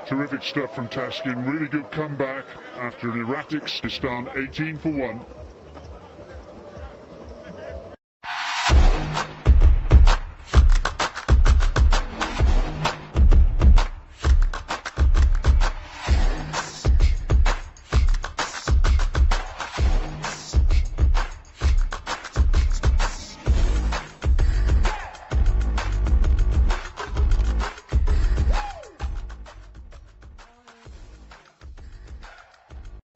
Terrific stuff from Taskin. Really good comeback after an erratic stand 18 for 1.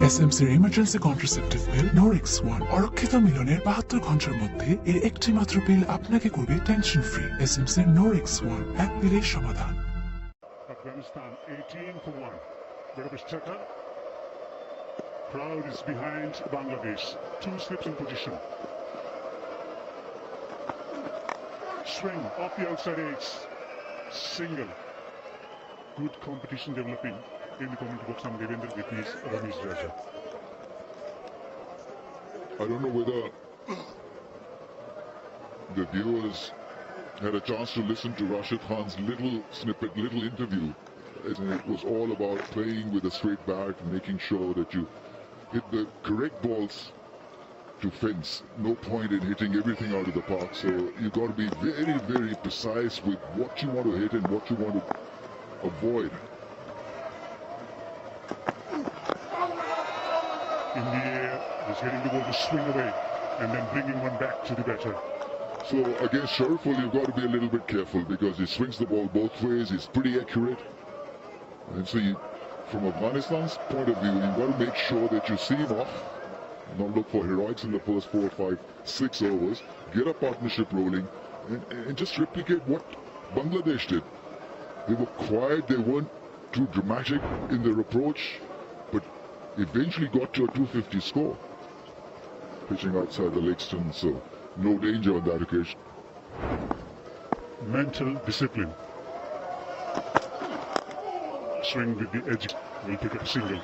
এসএমসির emergency contraceptive pill Norix অরক্ষিত মিলনের 72 ঘন্টার মধ্যে এর একটি মাত্র পিল আপনাকে করবে টেনশন ফ্রি। এসএমসির নোরেক্স-1 এক পিলের সমাধান। Afghanistan 18 for 1. Rabbitholebd Tucker. Crowd is behind Bangladesh. 2 slips in position. Swing off the outside edge. Single. Good competition developing in the commentary box. I'm Devendra with his Ramesh Raja. I don't know whether the viewers had a chance to listen to Rashid Khan's little snippet, little interview. It was all about playing with a straight bat, making sure that you hit the correct balls to fence. No point in hitting everything out of the park. So you've got to be very, very precise with what you want to hit and what you want to avoid. In the air, he's getting the ball to swing away and then bringing one back to the batter. So against Shariful, you've got to be a little bit careful because he swings the ball both ways. He's pretty accurate. And so from Afghanistan's point of view, you've got to make sure that you see him off. Not look for heroics in the first 4, 5, 6 overs. Get a partnership rolling and just replicate what Bangladesh did. They were quiet. They weren't too dramatic in their approach. But eventually got to a 250 score. Pitching outside the leg stump, so no danger on that occasion. Mental discipline. Swing with the edge will pick up a single.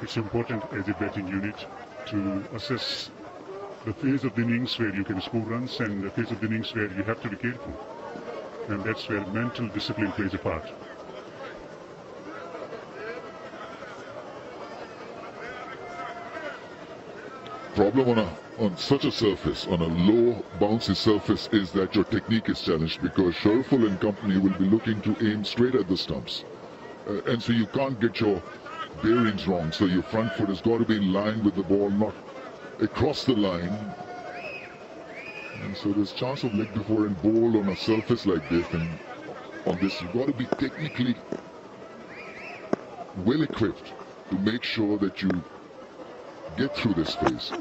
It's important as a batting unit to assess the phase of the innings where you can score runs and the phase of the innings where you have to be careful. And that's where mental discipline plays a part. Problem on such a surface, on a low bouncy surface, is that your technique is challenged because Shariful and company will be looking to aim straight at the stumps. And so you can't get your bearings wrong. So your front foot has got to be in line with the ball, not across the line. And so there's chance of leg before and ball on a surface like this. And on this, you've got to be technically well equipped to make sure that you get through this phase.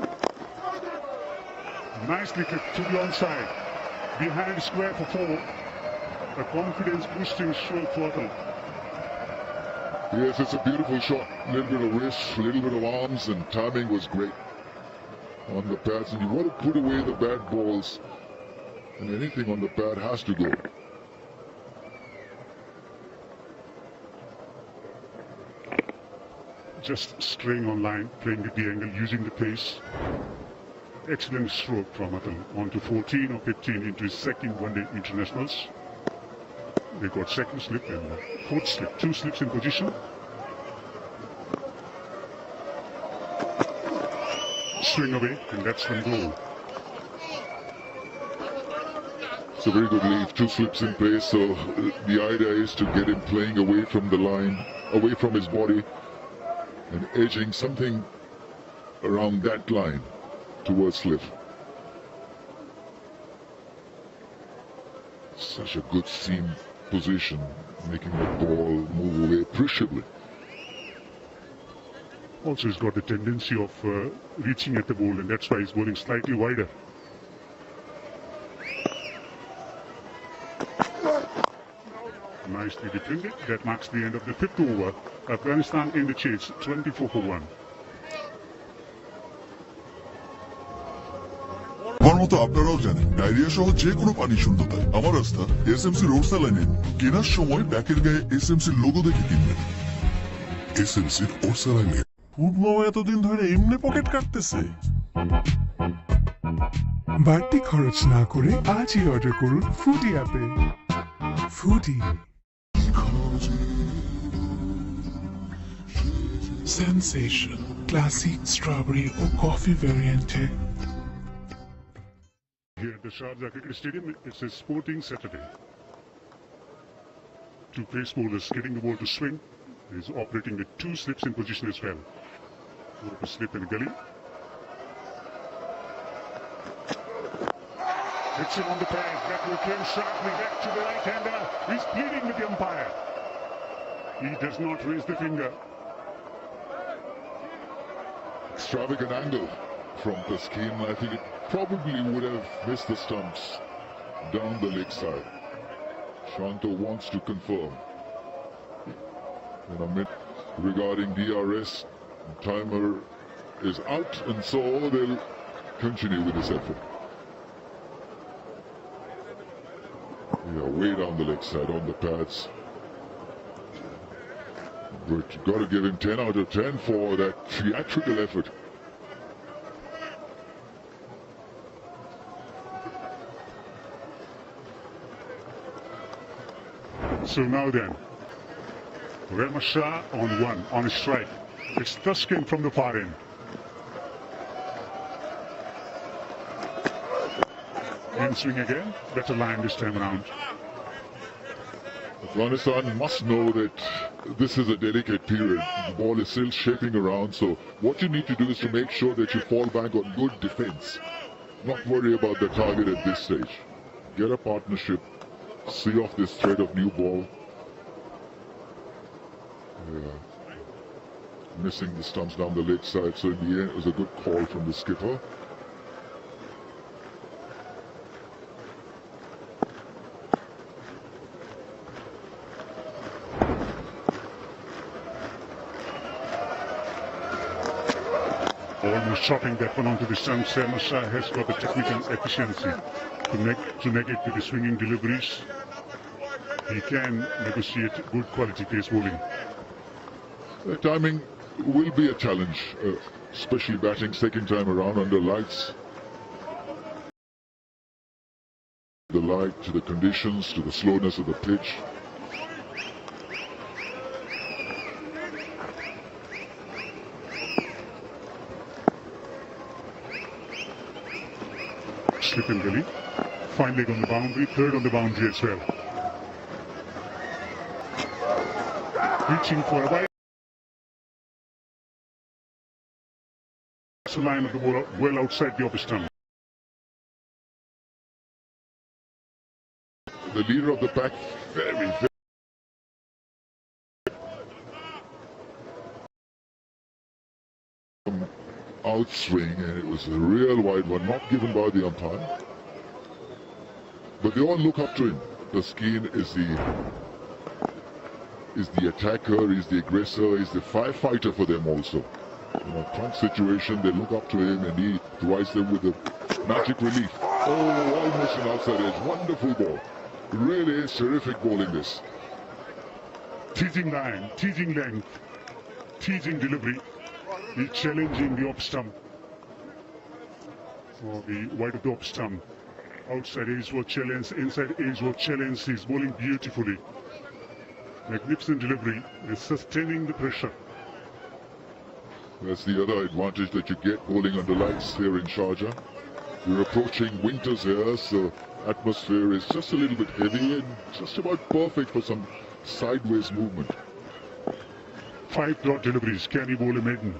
Nicely clipped to the onside. Behind square for 4. A confidence boosting stroke throttle. Yes, it's a beautiful shot. A little bit of wrist, a little bit of arms, and timing was great on the pads. And you want to put away the bad balls, and anything on the pad has to go. Just straying on line, playing with the angle, using the pace. Excellent stroke from Atal. On to 14 or 15 into his second one-day internationals. They got second slip and fourth slip. 2 slips in position. Swing away, and that's one goal. It's a very good lead. 2 slips in place. So the idea is to get him playing away from the line, away from his body, and edging something around that line towards slip. Such a good seam position, making the ball move away appreciably. Also, he's got a tendency of reaching at the ball, and that's why he's bowling slightly wider. Nicely defended. That marks the end of the 5th over. Afghanistan in the chase, 24 for 1. আমার মতো আপনারাও জানেন diarrhoea সহ যে কোনো পানি শূন্যতা আমার রাস্তা এসএমসি রোড স্যালাইনে কেনার সময় ব্যাকের গায়ে এসএমসির লোগো দেখে কিনবেন। এসএমসির রোড স্যালাইনে ফুড মামা এতদিন ধরে এমনি পকেট কাটতেছে। বাড়তি খরচ না করে আজই অর্ডার করুন ফুডি অ্যাপে। ফুডি। সেন্সেশন ক্লাসিক স্ট্রবেরি ও কফি ভ্যারিয়েন্টে। Here at the Sharjah Cricket Stadium, it's a sporting Saturday. Two pace bowlers getting the ball to swing. He's operating with two slips in position as well. Over to slip in the gully. Hits him on the pad. That will came sharply back to the right-hander. He's pleading with the umpire. He does not raise the finger. Extravagant angle from Taskin. I think it probably would have missed the stumps down the leg side. Shanto wants to confirm. In a minute regarding DRS, timer is out, and so they'll continue with this effort. Yeah, way down the leg side on the pads. But you got to give him 10 out of 10 for that theatrical effort. So now then, Rehman Shah on one, on a strike. It's Taskin from the far end. In swing again, better line this time around. Afghanistan must know that this is a delicate period. The ball is still shaping around, so what you need to do is to make sure that you fall back on good defense. Not worry about the target at this stage. Get a partnership, see off this thread of new ball. Yeah. Missing the stumps down the leg side, so in the end it was a good call from the skipper. Almost chopping that one onto the stumps. Rehman Shah has got the technical efficiency to negate with the swinging deliveries. He can negotiate good quality pace bowling. The timing will be a challenge, especially batting second time around under lights. The light, to the conditions, to the slowness of the pitch. Slip in gully. Fine leg on the boundary, third on the boundary as well. Reaching for a wide. Line of the ball well outside the off stump. The leader of the pack, very outswing, and it was a real wide one, not given by the umpire. But they all look up to him. Taskin is the attacker, he's the aggressor, he's the firefighter for them also. In a tough situation, they look up to him and he provides them with a magic relief. Oh, almost an outside edge. Wonderful ball. Really is terrific bowling this. Teasing line, teasing length, teasing delivery. He's challenging the off stump. For the wide of the off stump. Outside edge was challenge, inside edge was challenge. He's bowling beautifully. Magnificent delivery. Is sustaining the pressure. That's the other advantage that you get bowling under lights here in Sharjah. We're approaching winters here, so atmosphere is just a little bit heavy and just about perfect for some sideways movement. 5 dot deliveries. Can he bowl a maiden?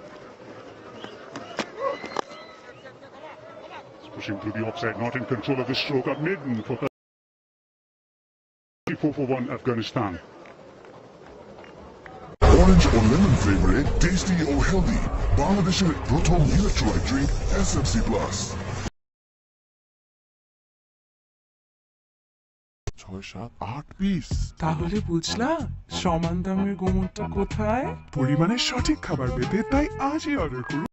Pushing through the offside, not in control of the stroke. A maiden for 34 for 1 Afghanistan. Orange or lemon flavor, tasty or healthy. বাংলাদেশের প্রথম electrolyte drink SMC Plus. 6, 7, 8 piece. তাহলে বুঝলা সমান দামের গোমরটা কোথায়? পরিমাণের সঠিক খাবার পেতে তাই আজই অর্ডার করুন।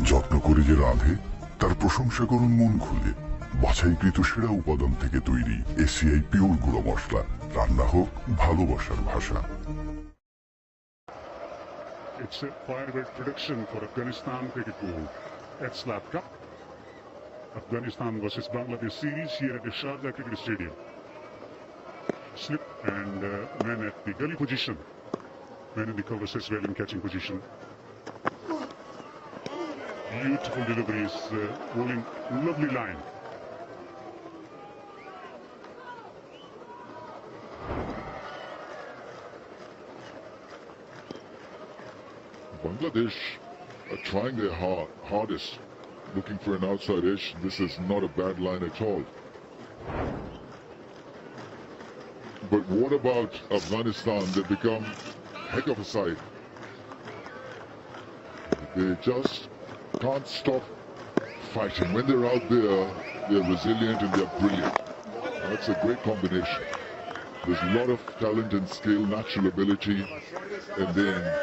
যত্ন করে যে রাঁধে তার প্রশংসা করুন মন খুলে। বাছাইকৃত সেরা উপাদান থেকে তৈরি এসিআই পিওর গুঁড়ো মশলা। রান্না হোক ভালোবাসার ভাষা। It's a firework production for Afghanistan cricket board. At Slab Cup, Afghanistan versus Bangladesh series here at the Sharjah Cricket Stadium. Slip and man at the gully position. Man in the covers as well in catching position. Beautiful deliveries, bowling lovely line. Bangladesh are trying their hardest, looking for an outside edge. This is not a bad line at all. But what about Afghanistan? They become heck of a side. They just can't stop fighting. When they're out there, they're resilient and they're brilliant. That's a great combination. There's a lot of talent and skill, natural ability, and then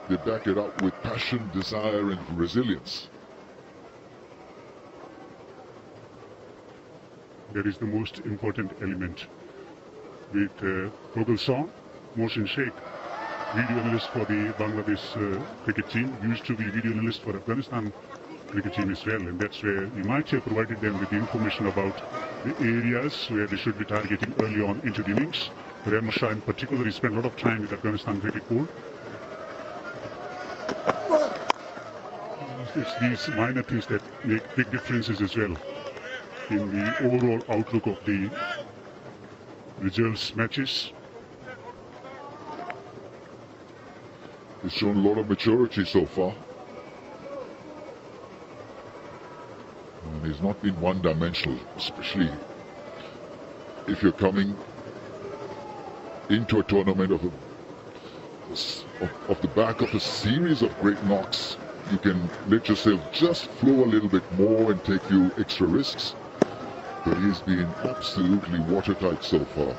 they back it up with passion, desire, and resilience. That is the most important element. With Gogol Song, Mohsin Sheikh, video analyst for the Bangladesh cricket team, used to be video analyst for Afghanistan cricket team as well, and that's where we might have provided them with the information about the areas where they should be targeting early on into the innings. Rahman Shah in particular, he spent a lot of time with Afghanistan cricket board. It's these minor things that make big differences as well in the overall outlook of the results matches. He's shown a lot of maturity so far. And he's not been one-dimensional, especially if you're coming into a tournament of the back of a series of great knocks. You can let yourself just flow a little bit more and take few extra risks. But he's been absolutely watertight so far.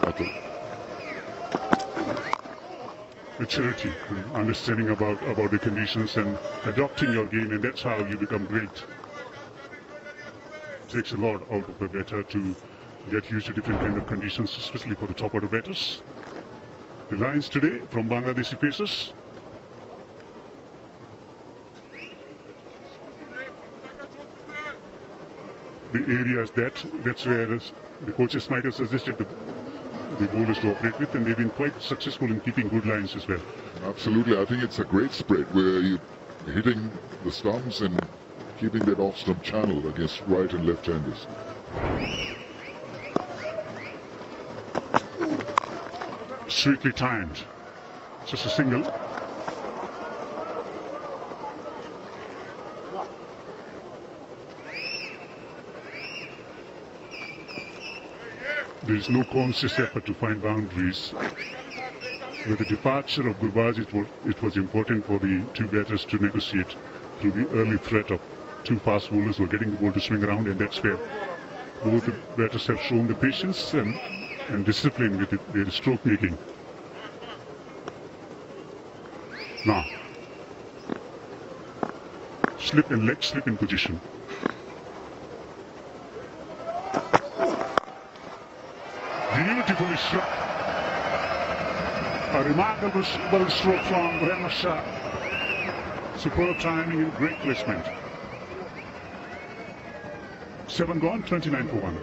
Maturity, understanding about the conditions and adopting your game, and that's how you become great. It takes a lot out of a batter to get used to different kind of conditions, especially for the top order batters. The lines today from Bangladeshi pacers. The areas that's where the coaches might have suggested the bowlers to operate with, and they've been quite successful in keeping good lines as well. Absolutely, I think it's a great spread where you're hitting the stumps and keeping that off-stump channel against right and left-handers. Sweetly timed. Just a single. There is no conscious effort to find boundaries. With the departure of Gurbaz, it was important for the two batters to negotiate through the early threat of two fast bowlers who are getting the ball to swing around, and that's where both the batters have shown the patience and discipline with their stroke making. Now, slip and leg slip in position. Beautifully struck. A remarkable stroke from Rahman Shah. Superb timing and great placement. 7 gone, 29 for 1.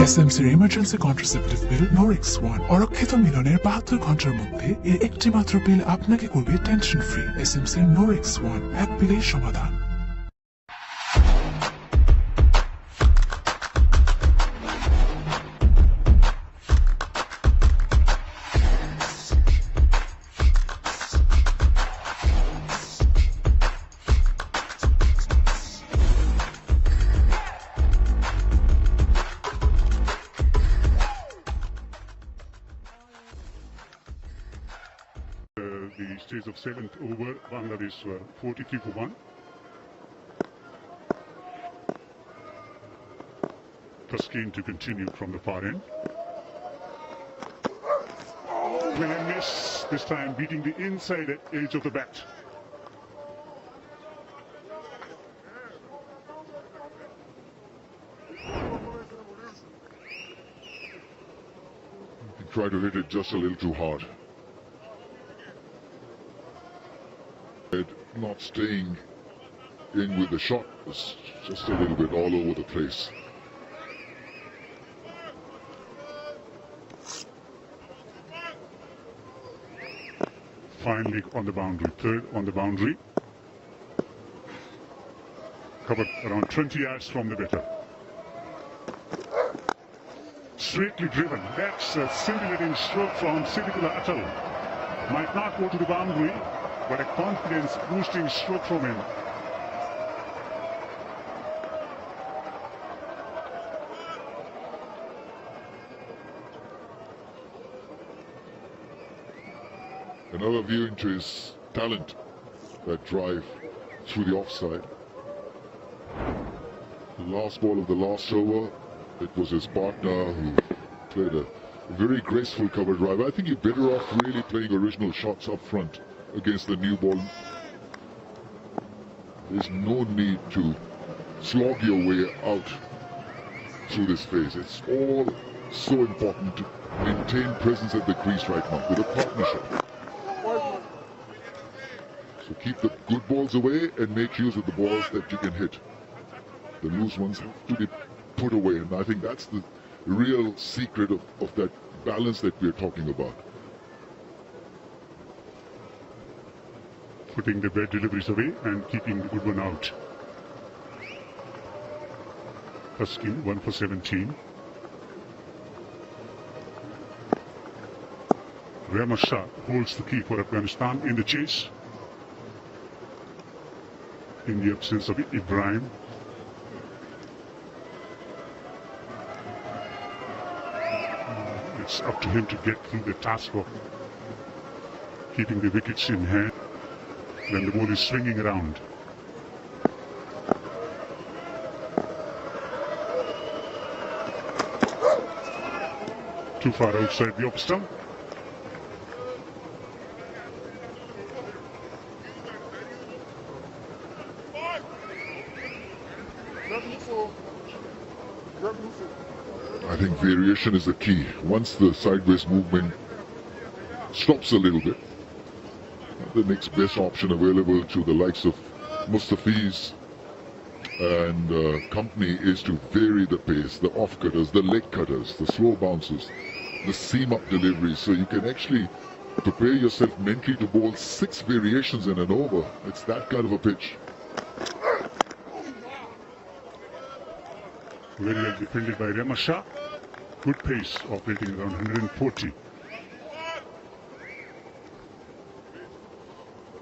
এসএমসির emergency contraceptive pill Norix 1 অরক্ষিত মিলনের 72 ঘন্টার মধ্যে এর একটি মাত্র পিল আপনাকে করবে টেনশন ফ্রি। এসএমসির নরিক্স 1 এক পিলেই সমাধান। The stage of 7th over, Bangladesh were 43 for 1. Taskeen to continue from the far end. When a miss, this time beating the inside edge of the bat. He tried to hit it just a little too hard. Not staying in with the shot, was just a little bit all over the place. fine leg on the boundary, third on the boundary. Covered around 20 yards from the batter. Straightly driven. That's a scintillating stroke from Siddikula Atal. Might not go to the boundary, but a confidence boosting stroke from him. Another view into his talent, that drive through the offside. The last ball of the last over, it was his partner who played a very graceful cover drive. I think you're better off really playing original shots up front against the new ball. There's no need to slog your way out through this phase. It's all so important to maintain presence at the crease right now with a partnership. So keep the good balls away and make use of the balls that you can hit. The loose ones have to be put away, and I think that's the real secret of that balance that we're talking about. Putting the bad deliveries away and keeping the good one out. Huskin 1 for 17. Ramasha holds the key for Afghanistan in the chase. In the absence of Ibrahim. It's up to him to get through the task of keeping the wickets in hand when the ball is swinging around. Too far outside the off stump. I think variation is the key. Once the sideways movement stops a little bit, the next best option available to the likes of Mustafiz and company is to vary the pace, the off cutters, the leg cutters, the slow bounces, the seam up deliveries, so you can actually prepare yourself mentally to bowl 6 variations in an over. It's that kind of a pitch. Very well defended by Ramasha. Good pace, operating around 140.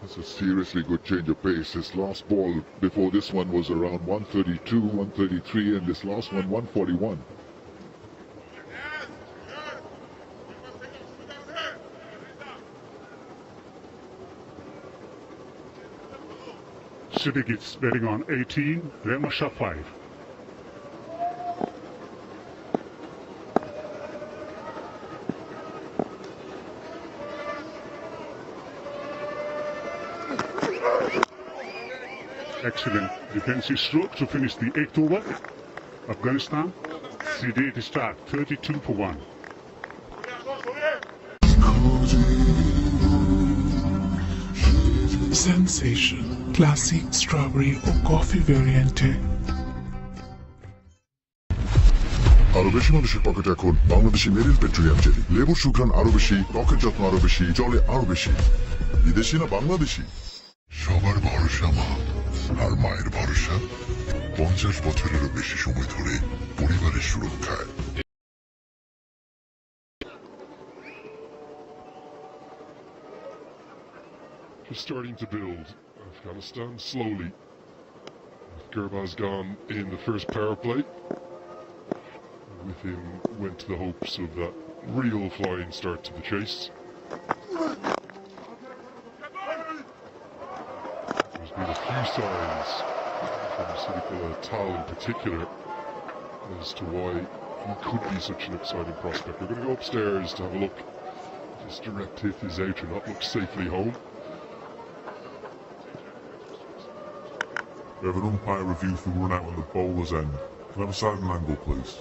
That's a seriously good change of pace. His last ball before this one was around 132, 133, and this last one 141. Siddiq is betting on 18, Ramasha 5. Excellent defensive stroke to finish the 8th over. Afghanistan, CD to start, 32 for 1. Sensation, classic strawberry O coffee ভ্যারিয়েন্টে। আরো বেশি মানুষের পকেটে এখন বাংলাদেশি মেরিল petroleum jelly. লেবুর সুঘ্রাণ আরো বেশি, ত্বকের যত্ন আরো বেশি, চলে আরো বেশি। বিদেশি না বাংলাদেশি? সবার ভরসা মা, আর মায়ের ভরসা 50 বছরেরও বেশি সময় ধরে পরিবারের সুরক্ষায়। Just starting to build. Afghanistan slowly. Gurbaz gone in the first power play. With him went to the hopes of that real flying start to the chase. There's been a few signs from Siddikula Tal in particular as to why he could be such an exciting prospect. We're going to go upstairs to have a look. This direct hit is out or not, looks safely home. We have an umpire review for run out on the bowler's end. Can I have a side angle, please?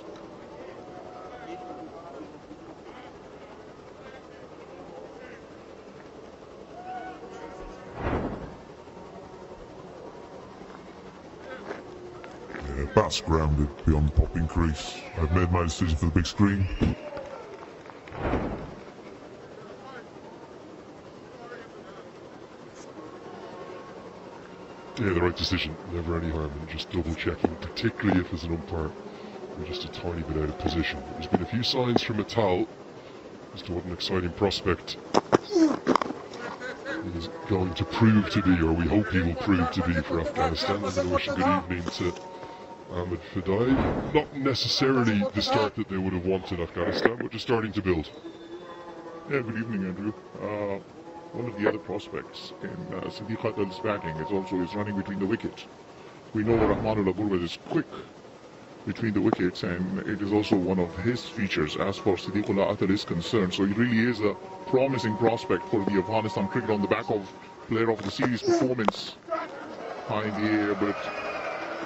Yeah, bat's grounded beyond the popping crease. I've made my decision for the big screen. Yeah, the right decision. Never any harm in just double checking, particularly if as an umpire you're just a tiny bit out of position. There's been a few signs from Metal as to what an exciting prospect he is going to prove to be, or we hope he will prove to be for Afghanistan. I'm going to wish a good evening to Ahmed Fadai. Not necessarily the start that they would have wanted Afghanistan, but just starting to build. Yeah, good evening, Andrew. One of the other prospects in Sadiq Khatal's batting is running between the wickets. We know Rabbitholebd is quick between the wickets, and it is also one of his features as far as Sadiq is concerned. So he really is a promising prospect for the Afghanistan cricket on the back of player of the series performance high in the air, but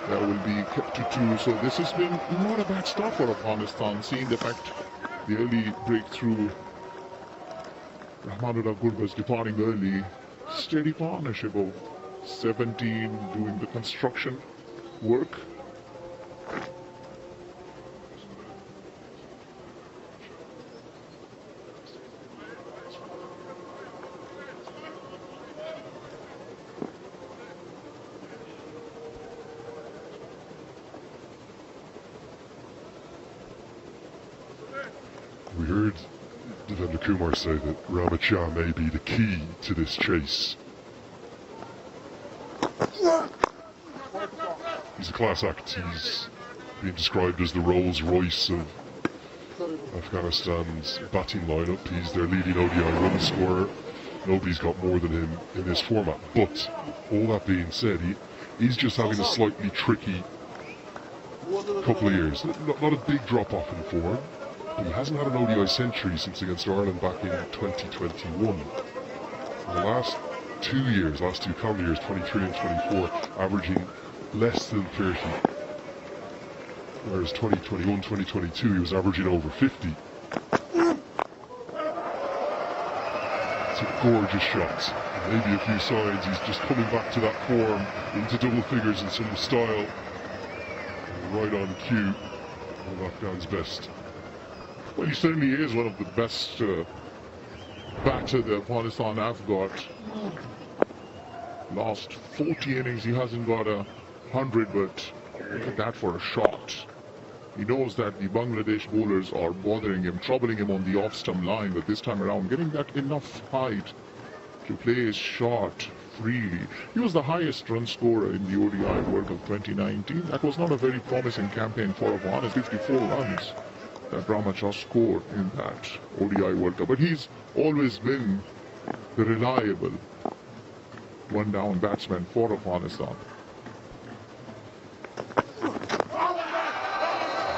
that will be kept to 2. So this has been not a bad start for Afghanistan, seeing the fact the early breakthrough. Rabbitholebd was departing early. Steady partnership of 17 doing the construction work. We heard Devendra Kumar say that Ramit Shah may be the key to this chase. He's a class act. He's been described as the Rolls-Royce of Afghanistan's batting lineup. He's their leading ODI run scorer. Nobody's got more than him in this format. But all that being said, he's just having a slightly tricky couple of years. Not a big drop off in form. But he hasn't had an ODI century since against Ireland back in 2021. In the last 2 years, last 2 calendar years, 23 and 24, averaging less than 30. Whereas 2021, 2022, he was averaging over 50. It's a gorgeous shot. Maybe a few signs he's just coming back to that form, into double figures in some style. Right on cue, one of Afghan's best. Well, he certainly is one of the best batter that Afghanistan have got. Last 40 innings, he hasn't got 100, but look at that for a shot. He knows that the Bangladesh bowlers are bothering him, troubling him on the off-stump line, but this time around, getting that enough height to play his shot freely. He was the highest run scorer in the ODI World Cup 2019. That was not a very promising campaign for Afghanistan, 54 runs. That Ramit Shah scored in that ODI World Cup. But he's always been the reliable one-down batsman for Afghanistan.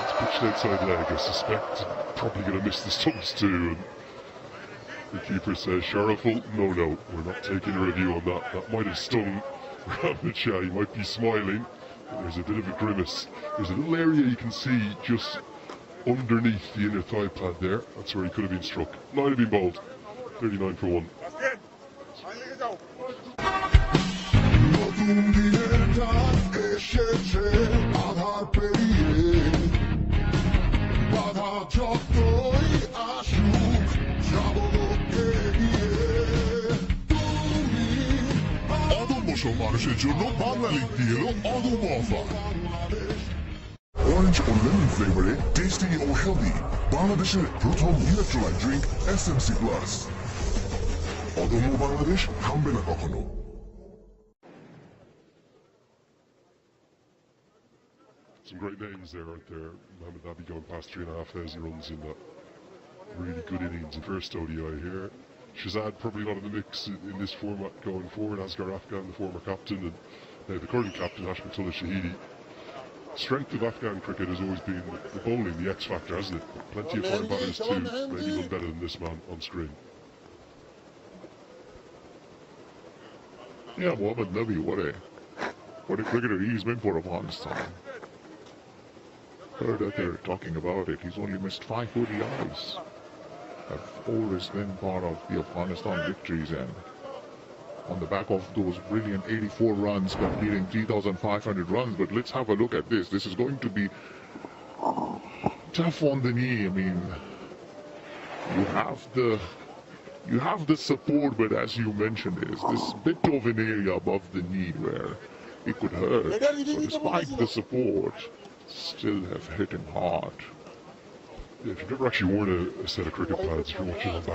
It's pitched outside leg, I suspect. Probably going to miss the stumps too. And the keeper says, Sharaful, no, we're not taking a review on that. That might have stung Ramit Shah. He might be smiling. But there's a bit of a grimace. There's a little area you can see just underneath the inner thigh pad there. That's where he could have been struck. Might have been bowled. 39 for 1. অদম্য মানুষের জন্য Bangla league দিয়ে এলো অদম্য offer. Orange or lemon flavor tasty or healthy. বাংলাদেশের প্রথম electrolyte drink SMC Plus. অদম্য বাংলাদেশ থামবে না কখনো। Some great names there, aren't there? Mohamed Nabi going past 3,500 runs in that really good innings in first ODI here. Shazad probably not in the mix in this format going forward. Asghar Afghan, the former captain, and now the current captain, Hashmatullah Shahidi. Strength of Afghan cricket has always been the bowling, the X factor, hasn't it? Plenty of foreign batters too, maybe none better than this man on screen. Yeah, Mohamed Nabi, what a cricketer he's been for Afghanistan. Heard that they're talking about it. He's only missed 5 ODIs. Have always been part of the Afghanistan victories, and on the back of those brilliant 84 runs, completing 3,500 runs. But let's have a look at this. This is going to be tough on the knee. I mean, you have the support, but as you mentioned, there's this bit of an area above the knee where it could hurt. So despite the support, still have hit him hard. Yeah, if you've never actually worn a set of cricket pads, if you're watching on back